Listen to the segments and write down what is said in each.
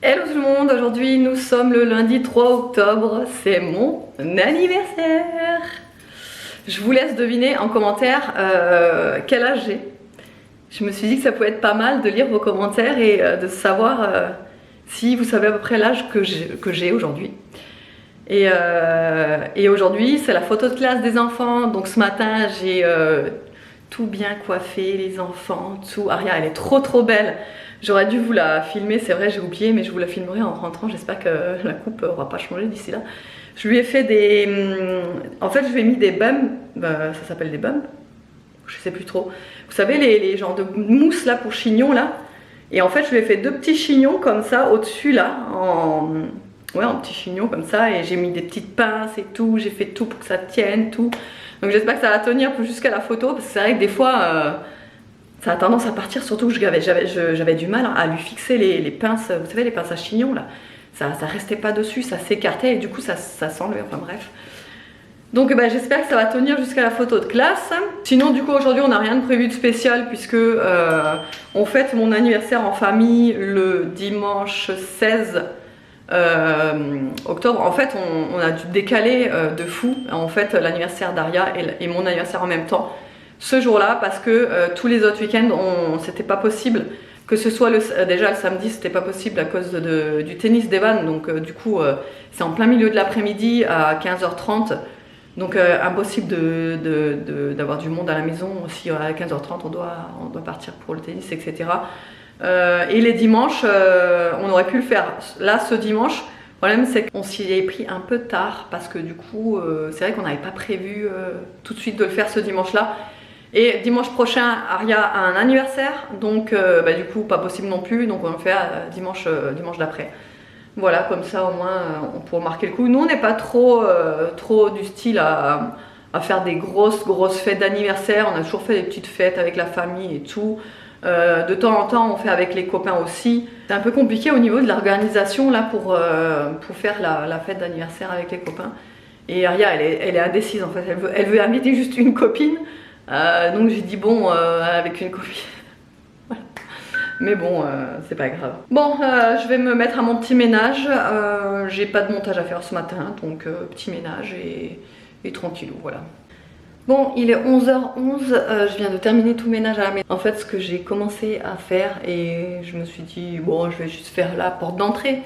Hello tout le monde, aujourd'hui nous sommes le lundi 3 octobre, c'est mon anniversaire. Je vous laisse deviner en commentaire quel âge j'ai. Je me suis dit que ça pouvait être pas mal de lire vos commentaires et de savoir si vous savez à peu près l'âge que j'ai aujourd'hui. Et aujourd'hui c'est la photo de classe des enfants, donc ce matin j'ai tout bien coiffé, les enfants, tout. Aria elle est trop belle. J'aurais dû vous la filmer, c'est vrai j'ai oublié, mais je vous la filmerai en rentrant, j'espère que la coupe aura pas changé d'ici là. Je lui ai fait des... En fait je lui ai mis des bums, ça s'appelle des bums, je sais plus trop. Vous savez les genres de mousse là pour chignons là. Et en fait je lui ai fait deux petits chignons comme ça au-dessus là, en petits chignons comme ça, et j'ai mis des petites pinces et tout, j'ai fait tout pour que ça tienne, tout. Donc j'espère que ça va tenir jusqu'à la photo, parce que c'est vrai que des fois... ça a tendance à partir, surtout que j'avais du mal à lui fixer les pinces, vous savez les pinces à chignon là, ça restait pas dessus, ça s'écartait et du coup ça s'enlevait, enfin bref. Donc j'espère que ça va tenir jusqu'à la photo de classe. Sinon du coup aujourd'hui on n'a rien de prévu de spécial puisque on fête mon anniversaire en famille le dimanche 16 octobre. En fait on a dû décaler de fou en fait l'anniversaire d'Aria et mon anniversaire en même temps ce jour-là parce que tous les autres week-ends c'était pas possible, que ce soit déjà le samedi c'était pas possible à cause du tennis d'Evan, donc du coup c'est en plein milieu de l'après-midi à 15h30, donc impossible d'avoir du monde à la maison. Si à 15h30 on doit partir pour le tennis, etc. Et les dimanches on aurait pu le faire là ce dimanche. Le problème c'est qu'on s'y est pris un peu tard parce que du coup c'est vrai qu'on n'avait pas prévu tout de suite de le faire ce dimanche là. Et dimanche prochain, Aria a un anniversaire, donc du coup pas possible non plus, donc on le fait dimanche d'après. Voilà, comme ça au moins on pourra marquer le coup. Nous on n'est pas trop du style à faire des grosses fêtes d'anniversaire, on a toujours fait des petites fêtes avec la famille et tout. De temps en temps on fait avec les copains aussi. C'est un peu compliqué au niveau de l'organisation là pour faire la fête d'anniversaire avec les copains. Et Aria elle est indécise en fait, elle veut inviter juste une copine. Donc j'ai dit bon avec une copine. Voilà. Mais bon c'est pas grave. Bon je vais me mettre à mon petit ménage. J'ai pas de montage à faire ce matin, donc petit ménage et tranquillou, voilà. Bon il est 11h11, je viens de terminer tout le ménage à la maison. En fait ce que j'ai commencé à faire, et je me suis dit bon je vais juste faire la porte d'entrée.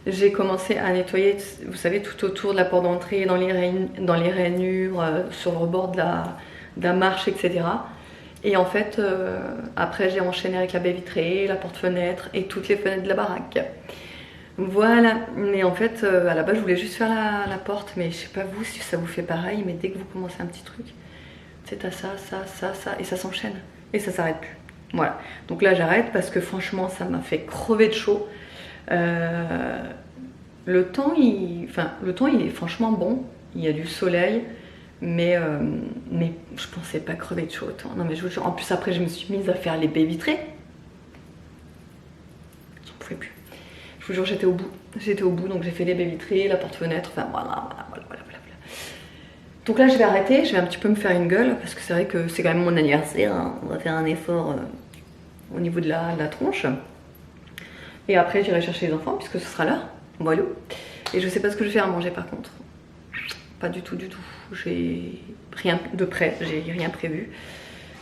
J'ai commencé à nettoyer, vous savez, tout autour de la porte d'entrée, dans les rainures, sur le rebord de la marche, etc. Et en fait après j'ai enchaîné avec la baie vitrée, la porte-fenêtre et toutes les fenêtres de la baraque. Voilà, mais en fait à la base je voulais juste faire la porte, mais je sais pas vous si ça vous fait pareil, mais dès que vous commencez un petit truc, c'est à ça, et ça s'enchaîne et ça s'arrête plus. Voilà, donc là j'arrête parce que franchement ça m'a fait crever de chaud. Le temps il est franchement bon, il y a du soleil. Mais je pensais pas crever de chaud autant. Non mais je vous jure, en plus après je me suis mise à faire les baies vitrées. J'en pouvais plus. Je vous jure j'étais au bout, donc j'ai fait les baies vitrées, la porte-fenêtre, enfin voilà. Donc là je vais arrêter, je vais un petit peu me faire une gueule parce que c'est vrai que c'est quand même mon anniversaire, hein. On va faire un effort au niveau de la tronche. Et après j'irai chercher les enfants puisque ce sera l'heure. Voilà. Et je sais pas ce que je vais faire à manger par contre. Pas du tout. J'ai rien de prêt, j'ai rien prévu.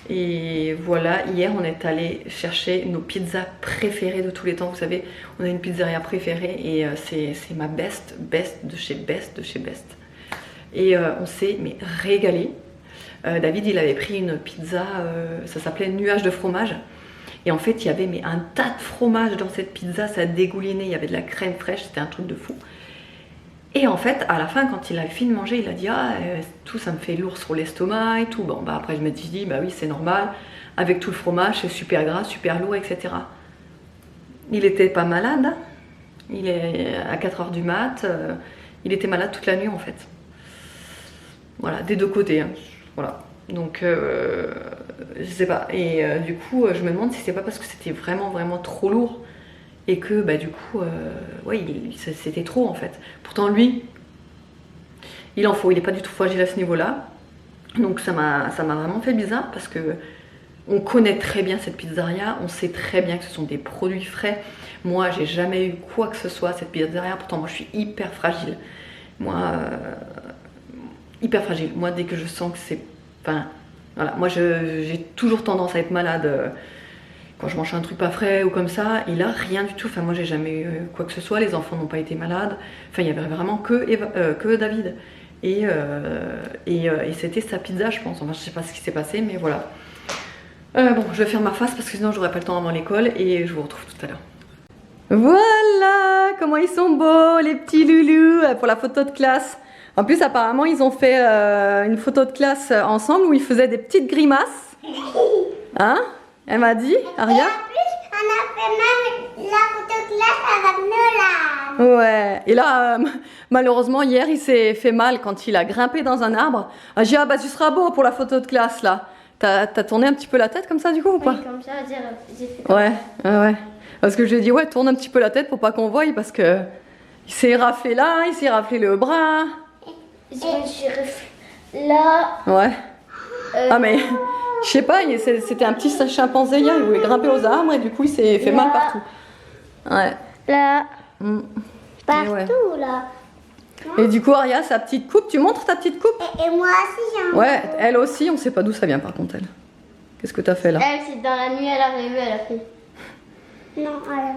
Et voilà, hier on est allé chercher nos pizzas préférées de tous les temps. Vous savez, on a une pizzeria préférée et c'est ma best de chez best. Et on s'est régalé. David il avait pris une pizza, ça s'appelait nuage de fromage. Et en fait il y avait un tas de fromage dans cette pizza, ça dégoulinait, il y avait de la crème fraîche, c'était un truc de fou. Et en fait, à la fin, quand il a fini de manger, il a dit tout ça me fait lourd sur l'estomac et tout. Bon, après je me suis dit, bah oui, c'est normal. Avec tout le fromage, c'est super gras, super lourd, etc. Il était pas malade. Hein. Il est à 4h du mat. Il était malade toute la nuit en fait. Voilà, des deux côtés. Hein. Voilà. Donc, je sais pas. Et du coup, je me demande si c'est pas parce que c'était vraiment trop lourd. Et que du coup, c'était trop en fait. Pourtant lui, il en faut, il est pas du tout fragile à ce niveau-là. Donc ça m'a vraiment fait bizarre parce que On connaît très bien cette pizzeria, on sait très bien que ce sont des produits frais. Moi, j'ai jamais eu quoi que ce soit à cette pizzeria, pourtant moi je suis hyper fragile. Moi, hyper fragile. Moi, dès que je sens que c'est... Enfin, voilà, moi j'ai toujours tendance à être malade quand je mange un truc pas frais ou comme ça. Et là, rien du tout. Enfin, moi, j'ai jamais eu quoi que ce soit. Les enfants n'ont pas été malades. Enfin, il y avait vraiment que David. Et c'était sa pizza, je pense. Enfin, je sais pas ce qui s'est passé, mais voilà. Bon, je vais faire ma face parce que sinon j'aurai pas le temps avant l'école et je vous retrouve tout à l'heure. Voilà, comment ils sont beaux les petits loulous pour la photo de classe. En plus apparemment ils ont fait une photo de classe ensemble où ils faisaient des petites grimaces. Hein? Elle m'a dit, Aria? Et en plus, on a fait même la photo de classe avec Nolan. Ouais, et là, malheureusement, hier, il s'est fait mal quand il a grimpé dans un arbre. Ah, j'ai dit, ah bah tu seras beau pour la photo de classe, là. T'as tourné un petit peu la tête comme ça, du coup, ou pas? Oui, comme ça, j'ai fait comme Ouais, ouais. Parce que je lui ai dit, ouais, tourne un petit peu la tête pour pas qu'on voie, parce que il s'est raflé là, il s'est raflé le bras. Je me suis là. Ouais. Ah, mais, je sais pas, c'était un petit chimpanzé hier, il voulait grimper aux arbres et du coup, il s'est fait mal partout. Ouais. Là. Mm. Partout, ouais. là. Et du coup, Aria, sa petite coupe, tu montres ta petite coupe? Et moi aussi, j'ai un. Ouais, elle aussi, on sait pas d'où ça vient par contre, elle. Qu'est-ce que t'as fait là? Elle, c'est dans la nuit, elle est arrivée, elle a fait. Non, elle.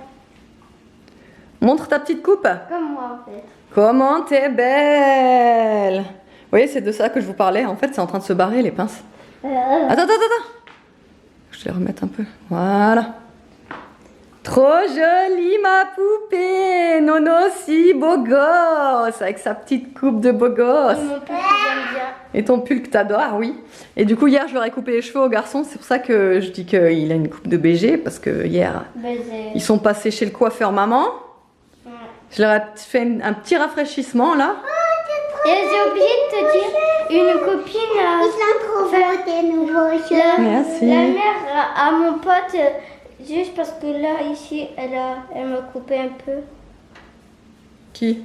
Montre ta petite coupe. Comme moi, en fait. Comment t'es belle! Vous voyez, c'est de ça que je vous parlais. En fait, c'est en train de se barrer, les pinces. Attends. Je vais les remettre un peu. Voilà. Trop jolie, ma poupée! Nono aussi, beau gosse! Avec sa petite coupe de beau gosse. Mon pull que j'aime bien. Et ton pull que t'adores, oui. Et du coup, hier, je leur ai coupé les cheveux au garçon. C'est pour ça que je dis qu'il a une coupe de BG. Parce que hier, Baiser. ils sont passés chez le coiffeur maman. Ouais. Je leur ai fait un petit rafraîchissement, là. Et j'ai oublié de te dire, une copine. Ils sont trop beaux, tes nouveaux cheveux. Merci. La mère à mon pote, juste parce que là, ici, elle m'a coupé un peu. Qui?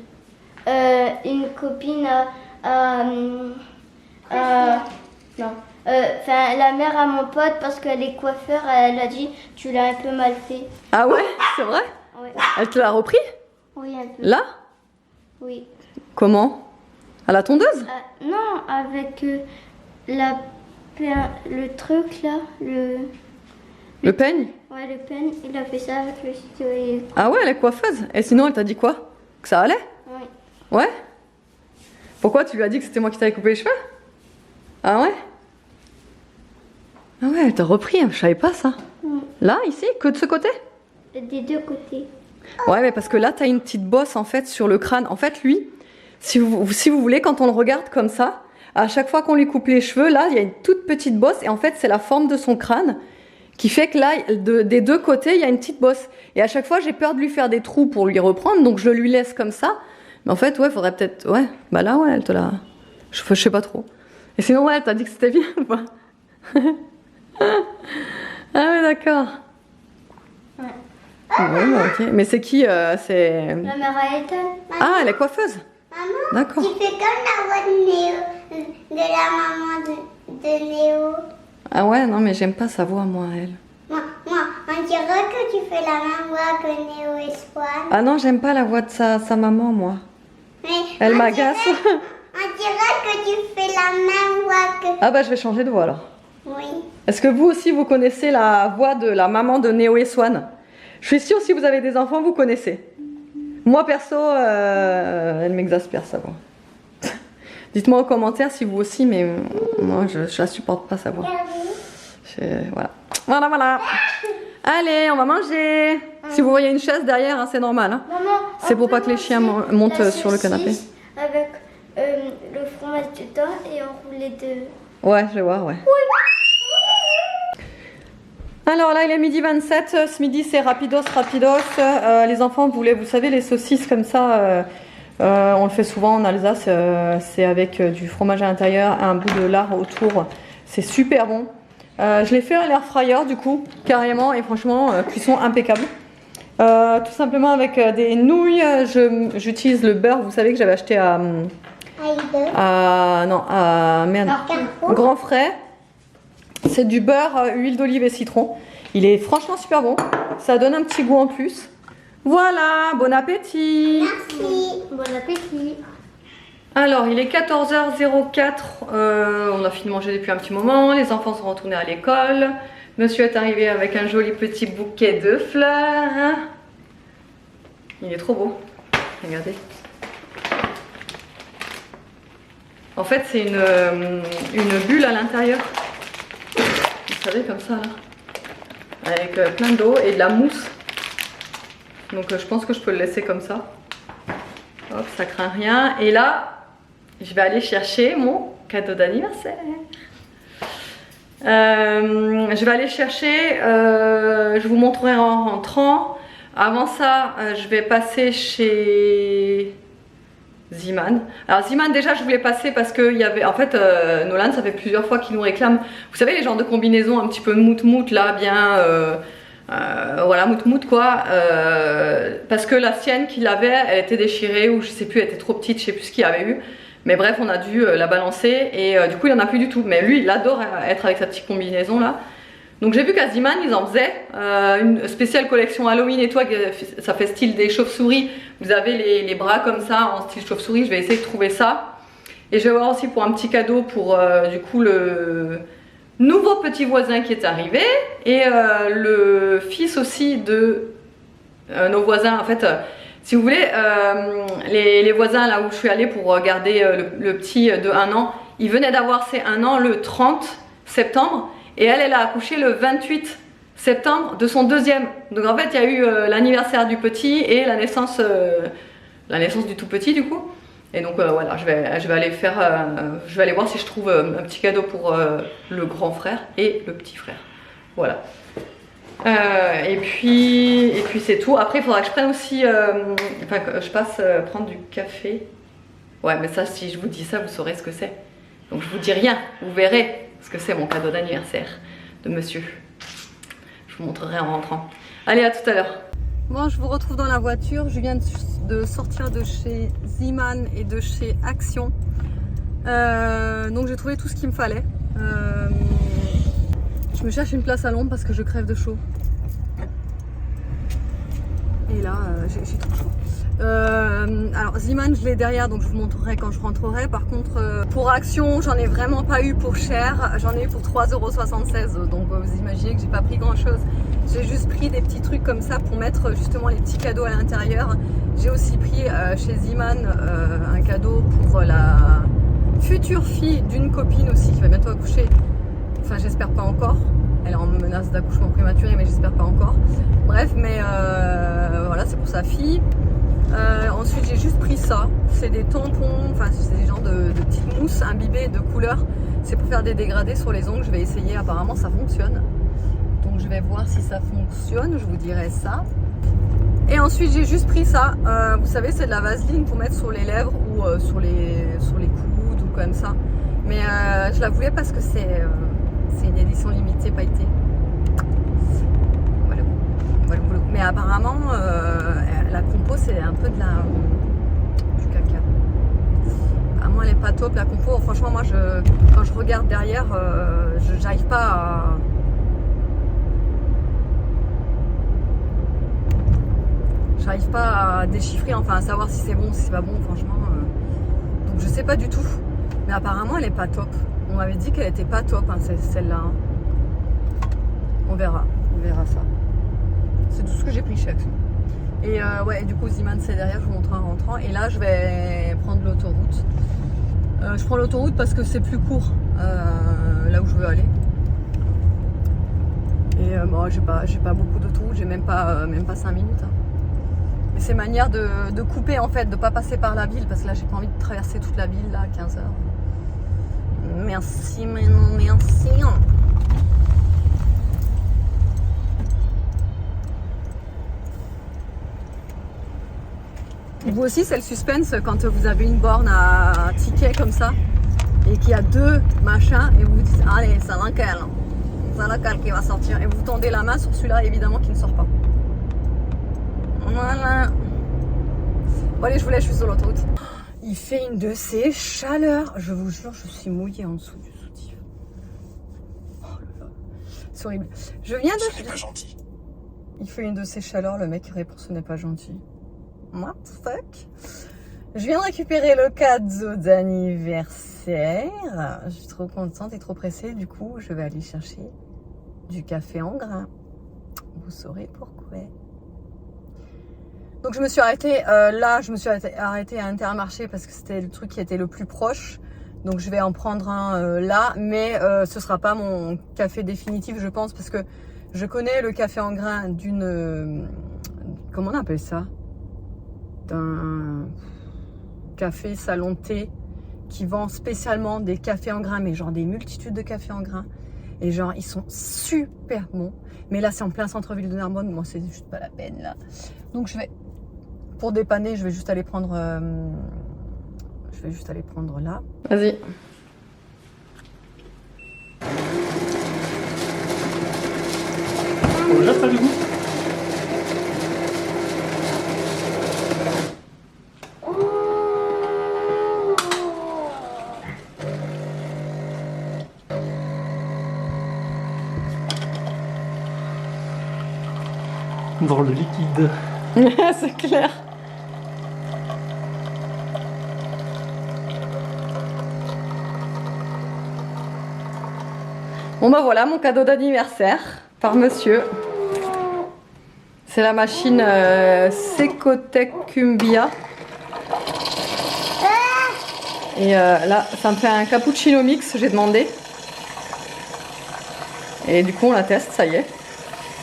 Une copine non. Enfin, la mère à mon pote, parce qu'elle est coiffeur, elle a dit, tu l'as un peu mal fait. Ah ouais? C'est vrai? Ouais. Elle te l'a repris? Oui, un peu. Là? Oui. Comment? À la tondeuse? Non, avec le truc là, Le peigne? ouais, le pen, il a fait ça avec le stylo et... Ah ouais, elle est coiffeuse. Et sinon, elle t'a dit quoi? Que ça allait? Oui. Ouais? Pourquoi tu lui as dit que c'était moi qui t'avais coupé les cheveux? Ah ouais? Ah ouais, elle t'a repris, je savais pas ça. Là, ici, que de ce côté? Des deux côtés. Ouais, mais parce que là, t'as une petite bosse en fait sur le crâne. En fait, lui, si vous voulez, quand on le regarde comme ça, à chaque fois qu'on lui coupe les cheveux, là, il y a une toute petite bosse. Et en fait, c'est la forme de son crâne qui fait que là, des deux côtés, il y a une petite bosse. Et à chaque fois, j'ai peur de lui faire des trous pour lui reprendre, donc je lui laisse comme ça. Mais en fait, ouais, faudrait peut-être... Ouais, bah là, ouais, elle te l'a... Je sais pas trop. Et sinon, ouais, elle t'a dit que c'était bien ou pas? Ah ouais, d'accord. Ouais. Ouais, bah, ok. Mais c'est qui c'est... La mère à Ethan. Ah, elle est coiffeuse? Maman, D'accord. tu fais comme la voix de Néo, de la maman de Néo. Ah ouais, non, mais j'aime pas sa voix, moi, elle. Moi, on dirait que tu fais la même voix que Néo et Swan. Ah non, j'aime pas la voix de sa maman, moi. Mais Elle on m'agace. On dirait que tu fais la même voix que... Ah bah, je vais changer de voix, alors. Oui. Est-ce que vous aussi, vous connaissez la voix de la maman de Néo et Swan? Je suis sûre, si vous avez des enfants, vous connaissez. Moi, perso, elle m'exaspère, sa voix. Dites-moi en commentaire si vous aussi, mais moi, je la supporte pas, sa voix. Voilà. Voilà. Allez, on va manger. Si vous voyez une chaise derrière, hein, c'est normal. Hein. Maman, C'est pour pas que les chiens montent la sur le canapé. saucisse avec le fromage dedans et enroulé de... Ouais, je vais voir, ouais. Alors là, il est midi 27. Ce midi, c'est rapidos. Les enfants voulaient, vous savez, les saucisses comme ça. On le fait souvent en Alsace. C'est avec du fromage à l'intérieur, un bout de lard autour. C'est super bon. Je l'ai fait à l'air fryer du coup, carrément. Et franchement, cuisson impeccable. Tout simplement avec des nouilles. J'utilise le beurre, vous savez, que j'avais acheté à Grand Frais. C'est du beurre, huile d'olive et citron. Il est franchement super bon. Ça donne un petit goût en plus. Voilà, bon appétit. Merci. Bon appétit. Alors, il est 14h04. On a fini de manger depuis un petit moment. Les enfants sont retournés à l'école. Monsieur est arrivé avec un joli petit bouquet de fleurs. Il est trop beau. Regardez. En fait, c'est une bulle à l'intérieur. Vous savez, comme ça, là. Avec plein d'eau et de la mousse. Donc, je pense que je peux le laisser comme ça. Hop, ça craint rien. Et là, je vais aller chercher mon cadeau d'anniversaire. Je vais aller chercher, je vous montrerai en rentrant. Avant ça, je vais passer chez Zeeman. Alors Zeeman, déjà je voulais passer parce que il y avait, en fait, Nolan, ça fait plusieurs fois qu'il nous réclame, vous savez, les genres de combinaisons un petit peu mout-mout là, bien, voilà, mout-mout quoi, parce que la sienne qu'il avait, elle était déchirée ou je sais plus, elle était trop petite, je sais plus ce qu'il y avait eu. Mais bref, on a dû la balancer et du coup il en a plus du tout. Mais lui, il adore être avec sa petite combinaison là. Donc j'ai vu qu'à Zeeman, ils en faisaient une spéciale collection Halloween et tout, ça fait style des chauves-souris. Vous avez les bras comme ça en style chauve-souris, je vais essayer de trouver ça. Et je vais voir aussi pour un petit cadeau pour du coup le nouveau petit voisin qui est arrivé. Et le fils aussi de nos voisins, en fait... Si vous voulez, les voisins là où je suis allée pour garder le petit de 1 an, ils venaient d'avoir ses 1 an le 30 septembre et elle a accouché le 28 septembre de son deuxième. Donc en fait, il y a eu l'anniversaire du petit et la naissance du tout petit du coup. Et donc voilà, je vais aller faire, je vais aller voir si je trouve un petit cadeau pour le grand frère et le petit frère. Voilà. Et puis c'est tout. Après il faudra que je prenne aussi enfin que je passe prendre du café. Ouais, mais ça, si je vous dis ça, vous saurez ce que c'est. Donc je vous dis rien, vous verrez ce que c'est mon cadeau d'anniversaire de monsieur. Je vous montrerai en rentrant. Allez, à tout à l'heure. Bon, je vous retrouve dans la voiture. Je viens de sortir de chez Zeeman et de chez Action. Donc j'ai trouvé tout ce qu'il me fallait. Je me cherche une place à l'ombre parce que je crève de chaud. Et là, j'ai trop chaud. Alors Zeeman, je l'ai derrière, donc je vous montrerai quand je rentrerai. Par contre, pour Action, j'en ai vraiment pas eu pour cher. J'en ai eu pour 3,76 €. Donc vous imaginez que j'ai pas pris grand chose. J'ai juste pris des petits trucs comme ça pour mettre justement les petits cadeaux à l'intérieur. J'ai aussi pris chez Zeeman un cadeau pour la future fille d'une copine aussi qui va bientôt accoucher. Enfin, j'espère pas encore. Elle est en menace d'accouchement prématuré, mais j'espère pas encore. Bref, mais voilà, c'est pour sa fille. Ensuite, j'ai juste pris ça. C'est des tampons, enfin, c'est des genres de petites mousses imbibées de couleurs. C'est pour faire des dégradés sur les ongles. Je vais essayer. Apparemment, ça fonctionne. Donc, je vais voir si ça fonctionne. Je vous dirai ça. Et ensuite, j'ai juste pris ça. Vous savez, c'est de la vaseline pour mettre sur les lèvres ou sur les coudes ou comme ça. Mais je la voulais parce que c'est une édition limitée pailletée. Voilà. Mais apparemment, la compo, c'est un peu du caca. Apparemment, elle est pas top, la compo. Franchement, moi, quand je regarde derrière, j'arrive pas à déchiffrer, enfin à savoir si c'est bon, si c'est pas bon, franchement. Donc je sais pas du tout. Mais apparemment, elle est pas top. On m'avait dit qu'elle était pas top, hein, celle-là. Hein. On verra ça. C'est tout ce que j'ai pris chez Action. Et ouais, du coup, Zeeman, c'est derrière, je vous montre en rentrant. Et là, je vais prendre l'autoroute. Je prends l'autoroute parce que c'est plus court là où je veux aller. Et bon, j'ai pas beaucoup d'autoroute, j'ai même pas 5 minutes. Hein. Mais c'est manière de couper en fait, de pas passer par la ville parce que là, j'ai pas envie de traverser toute la ville là, à 15 h. Merci, mais non, merci. Vous aussi, c'est le suspense quand vous avez une borne à ticket comme ça et qu'il y a 2 machins et vous vous dites allez, c'est laquelle qui va sortir et vous tendez la main sur celui-là évidemment qui ne sort pas. Voilà. Bon allez, je vous laisse, je suis sur l'autoroute. Il fait une de ces chaleurs, je vous jure, je suis mouillée en dessous du soutif. Oh, C'est horrible. Je viens de... Ce n'est pas gentil. Il fait une de ses chaleurs, le mec qui répond ce n'est pas gentil. What the fuck? Je viens de récupérer le cadeau d'anniversaire. Je suis trop contente et trop pressée. Du coup, je vais aller chercher du café en grains. Vous saurez pourquoi. Donc je me suis arrêtée là, je me suis arrêtée à Intermarché parce que c'était le truc qui était le plus proche. Donc je vais en prendre un là, mais ce sera pas mon café définitif, je pense, parce que je connais le café en grains d'une... comment on appelle ça? D'un café salon thé qui vend spécialement des cafés en grains, mais genre des multitudes de cafés en grains. Et genre, ils sont super bons. Mais là, c'est en plein centre-ville de Narbonne. Moi, c'est juste pas la peine, là. Donc, je vais... Pour dépanner, je vais juste aller prendre... je vais juste aller prendre là. Vas-y. On le jette pas du coup? Dans le liquide. C'est clair. Bon bah voilà mon cadeau d'anniversaire par monsieur. C'est la machine Secotec Cumbia. Et là ça me fait un cappuccino mix, j'ai demandé. Et du coup on la teste, ça y est.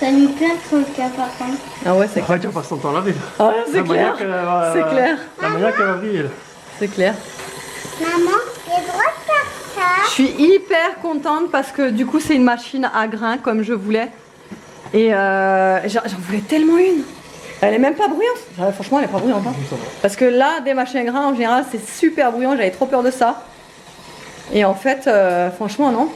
Ça a mis plein de trucs là par contre. Ah ouais c'est clair. Tu passes ton temps à laver. Ah ouais, c'est clair. C'est clair. La manière qu'elle va briller là. C'est clair. Maman, j'ai le droit de faire ça? Je suis hyper contente parce que du coup c'est une machine à grains comme je voulais. Et j'en voulais tellement une. Elle est même pas bruyante. Franchement elle est pas bruyante. Hein. Parce que là des machines à grains en général c'est super bruyant. J'avais trop peur de ça. Et en fait franchement non.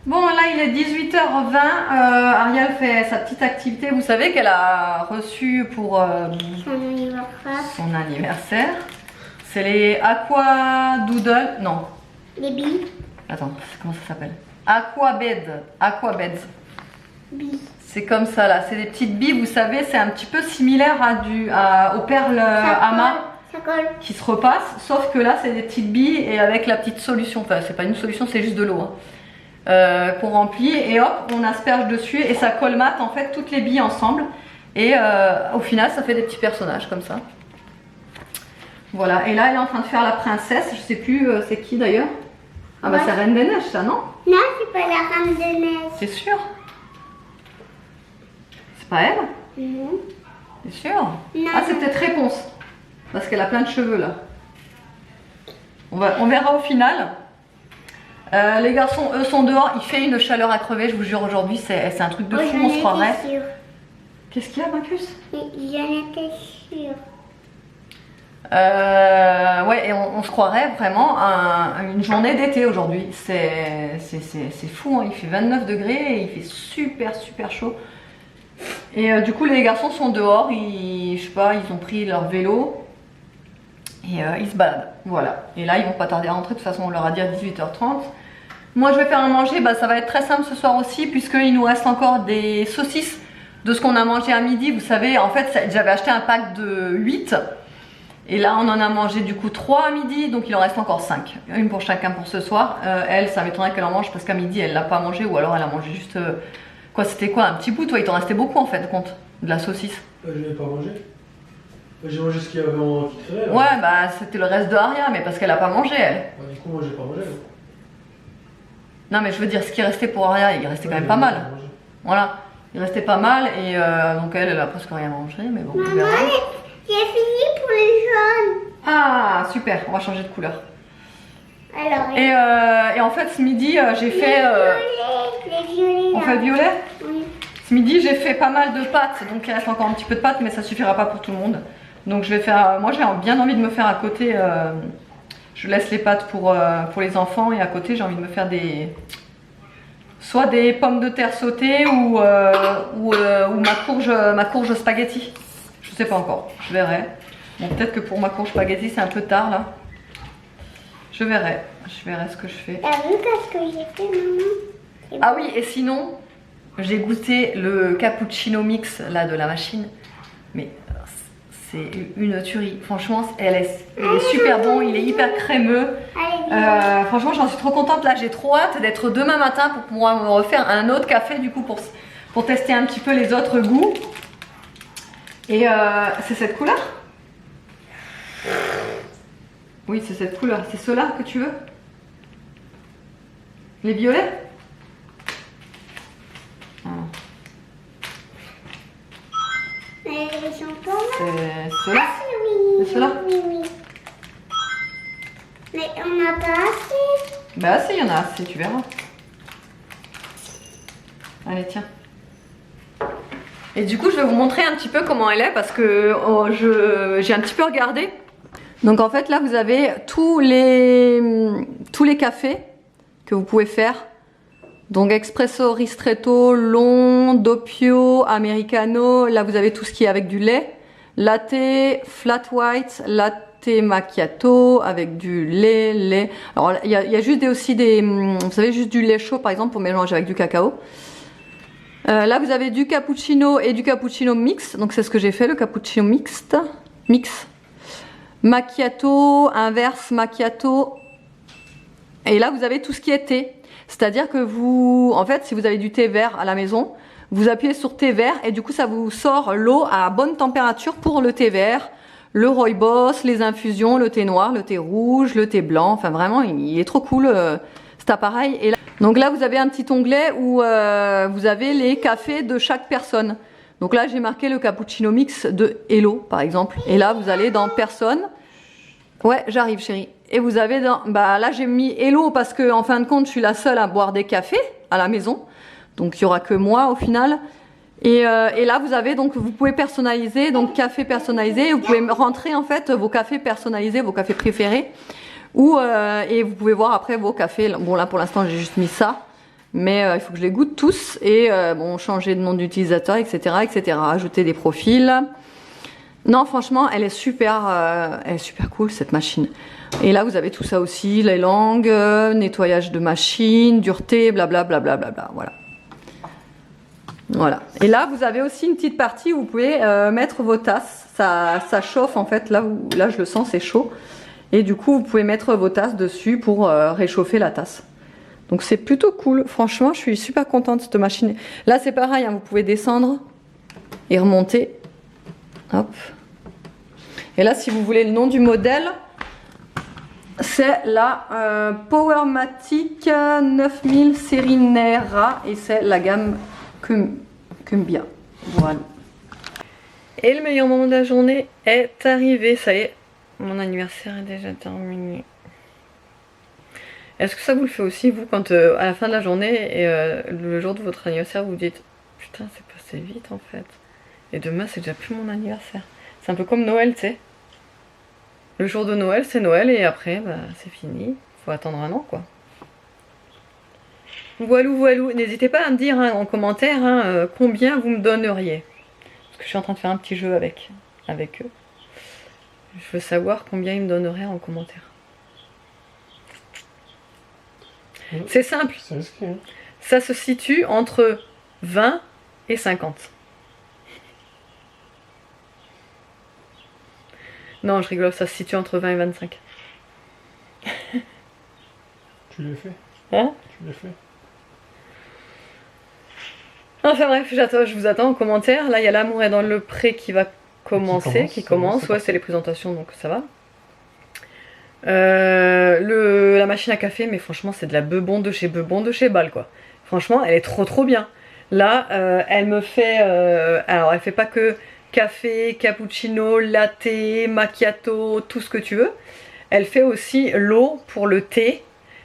Bon là il est 18h20. Ariel fait sa petite activité. Vous savez qu'elle a reçu pour son anniversaire. C'est les Aqua Doodle. Non. Les billes. Attends, comment ça s'appelle? Aquabed. Aquabeds. Billes. C'est comme ça là, c'est des petites billes, vous savez, c'est un petit peu similaire aux perles amas Ça colle. qui se repassent, sauf que là c'est des petites billes et avec la petite solution, enfin c'est pas une solution, c'est juste de l'eau hein, qu'on remplit et hop, on asperge dessus et ça colmate en fait toutes les billes ensemble et au final ça fait des petits personnages comme ça. Voilà, et là elle est en train de faire la princesse, je sais plus c'est qui d'ailleurs. Ah bah c'est Reine des Neiges ça, non? Non, c'est pas la Reine des Neiges. C'est sûr? C'est pas elle? Non. C'est sûr? Non. Ah c'est peut-être Réponse, parce qu'elle a plein de cheveux là. On verra au final. Les garçons eux sont dehors, il fait une chaleur à crever, je vous jure aujourd'hui c'est un truc de fou, on se croirait. Qu'est-ce qu'il y a Marcus? J'en étais sûre. Ouais, et on se croirait vraiment une journée d'été aujourd'hui. C'est fou, hein. Il fait 29 degrés et il fait super chaud. Et du coup, les garçons sont dehors, je sais pas, ils ont pris leur vélo et ils se baladent. Voilà. Et là, ils vont pas tarder à rentrer. De toute façon, on leur a dit à 18h30. Moi, je vais faire à manger. Bah, ça va être très simple ce soir aussi, puisqu'il nous reste encore des saucisses de ce qu'on a mangé à midi. Vous savez, en fait, j'avais acheté un pack de 8. Et là on en a mangé du coup 3 à midi, donc il en reste encore 5. Une pour chacun pour ce soir. Elle, ça m'étonnerait qu'elle en mange parce qu'à midi elle l'a pas mangé ou alors elle a mangé juste... quoi, c'était quoi? Un petit bout? Toi il t'en restait beaucoup en fait, compte, de la saucisse. Je n'ai pas mangé. J'ai mangé ce qu'il y avait en qui traînait. Ouais bah c'était le reste de Aria, mais parce qu'elle a pas mangé elle. Bah, du coup moi j'ai pas mangé. Non mais je veux dire, ce qui restait pour Aria, il restait quand même pas mal. Voilà, il restait pas mal et donc elle a presque rien mangé, mais bon on verra. J'ai fini pour les jaunes. Ah super, on va changer de couleur. Alors, Et en fait ce midi j'ai fait... les violets. On fait le violet? Oui. Ce midi j'ai fait pas mal de pâtes, donc il reste encore un petit peu de pâtes mais ça suffira pas pour tout le monde. Donc je vais faire, moi j'ai bien envie de me faire à côté, je laisse les pâtes pour les enfants et à côté j'ai envie de me faire soit des pommes de terre sautées ou ma courge spaghetti. Je sais pas encore, je verrai. Bon peut-être que pour ma courge spaghetti c'est un peu tard là. Je verrai ce que je fais. T'as vu qu'est-ce que j'ai fait maman? Ah oui, et sinon, j'ai goûté le cappuccino mix là de la machine. Mais c'est une tuerie. Franchement, il est super bon, il est hyper crémeux. Franchement, j'en suis trop contente. Là, j'ai trop hâte d'être demain matin pour pouvoir me refaire un autre café du coup pour tester un petit peu les autres goûts. Et c'est cette couleur? Oui, c'est cette couleur. C'est ceux-là que tu veux? Les violets? Ils sont pas mal. C'est ceux-là? Oui. C'est ceux-là? Oui. Mais on n'a pas assez. Bah si, il y en a assez, tu verras. Allez, tiens. Et du coup, je vais vous montrer un petit peu comment elle est parce que j'ai un petit peu regardé. Donc en fait, là, vous avez tous les cafés que vous pouvez faire. Donc espresso, ristretto, long, doppio, americano. Là, vous avez tout ce qui est avec du lait. Latte, flat white, latte macchiato avec du lait. Alors, il y a juste aussi vous savez, juste du lait chaud, par exemple, pour mélanger avec du cacao. Là, vous avez du cappuccino et du cappuccino mix. Donc, c'est ce que j'ai fait, le cappuccino mixte. Mix. Macchiato, inverse macchiato. Et là, vous avez tout ce qui est thé. C'est-à-dire que en fait, si vous avez du thé vert à la maison, vous appuyez sur thé vert et du coup, ça vous sort l'eau à bonne température pour le thé vert, le rooibos, les infusions, le thé noir, le thé rouge, le thé blanc. Enfin, vraiment, il est trop cool cet appareil. Et là, donc là, vous avez un petit onglet où vous avez les cafés de chaque personne. Donc là, j'ai marqué le cappuccino mix de Hello, par exemple. Et là, vous allez dans personne. Ouais, j'arrive, chérie. Et vous avez bah là, j'ai mis Hello parce que en fin de compte, je suis la seule à boire des cafés à la maison. Donc, il y aura que moi au final. Et là, vous avez donc, vous pouvez personnaliser, donc café personnalisé. Vous pouvez rentrer en fait vos cafés personnalisés, vos cafés préférés. Et vous pouvez voir après vos cafés. Bon, là, pour l'instant, j'ai juste mis ça. Mais il faut que je les goûte tous. Et bon, changer de nom d'utilisateur, etc., etc. Ajouter des profils. Non, franchement, elle est super cool cette machine. Et là, vous avez tout ça aussi, les langues, nettoyage de machine, dureté, blablabla, blablabla, voilà. Voilà. Et là, vous avez aussi une petite partie où vous pouvez mettre vos tasses. Ça chauffe en fait, là je le sens, c'est chaud. Et du coup, vous pouvez mettre vos tasses dessus pour réchauffer la tasse. Donc c'est plutôt cool. Franchement, je suis super contente de cette machine. Là, c'est pareil, hein, vous pouvez descendre et remonter. Hop. Et là, si vous voulez le nom du modèle, c'est la Powermatic 9000 série Nera et c'est la gamme Cumbia. Voilà. Et le meilleur moment de la journée est arrivé. Ça y est, mon anniversaire est déjà terminé. Est-ce que ça vous le fait aussi, vous, quand à la fin de la journée et le jour de votre anniversaire, vous vous dites putain, c'est passé vite en fait. Et demain, c'est déjà plus mon anniversaire. C'est un peu comme Noël, tu sais. Le jour de Noël, c'est Noël et après, bah, c'est fini. Faut attendre un an, quoi. Voilou, voilou. N'hésitez pas à me dire hein, en commentaire hein, combien vous me donneriez. Parce que je suis en train de faire un petit jeu avec eux. Je veux savoir combien ils me donneraient en commentaire. C'est simple. Ça se situe entre 20 et 50. Non, je rigole, ça se situe entre 20 et 25. Tu l'as fait? Hein? Tu l'as fait? Enfin bref, je vous attends en commentaire. Là, il y a L'amour est dans le pré qui va commencer, qui commence. Ouais, c'est les présentations, donc ça va. La machine à café, mais franchement, c'est de la Bebon de chez Bâle, quoi. Franchement, elle est trop bien. Là, elle me fait... alors, elle fait pas que café, cappuccino, latte, macchiato, tout ce que tu veux. Elle fait aussi l'eau pour le thé.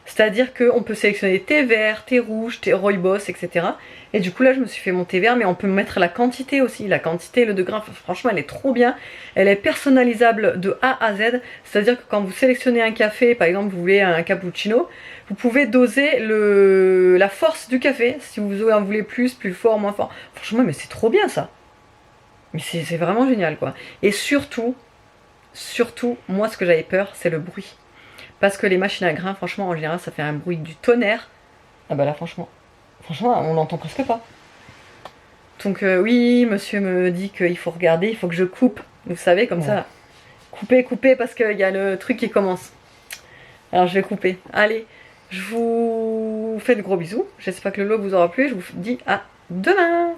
C'est-à-dire qu'on peut sélectionner thé vert, thé rouge, thé rooibos, etc. Et du coup là je me suis fait mon thé vert, mais on peut mettre la quantité aussi, la quantité, le degré, franchement elle est trop bien. Elle est personnalisable de A à Z, c'est-à-dire que quand vous sélectionnez un café, par exemple vous voulez un cappuccino, vous pouvez doser la force du café, si vous en voulez plus fort, moins fort. Franchement mais c'est trop bien ça. Mais c'est vraiment génial quoi. Et surtout, moi ce que j'avais peur c'est le bruit. Parce que les machines à grains, franchement, en général, ça fait un bruit du tonnerre. Ah bah là, franchement, Franchement, on l'entend presque pas. Donc oui, monsieur me dit qu'il faut regarder, il faut que je coupe. Vous savez, comme ça. Couper, couper, parce qu'il y a le truc qui commence. Alors je vais couper. Allez, je vous fais de gros bisous. J'espère que le vlog vous aura plu. Je vous dis à demain.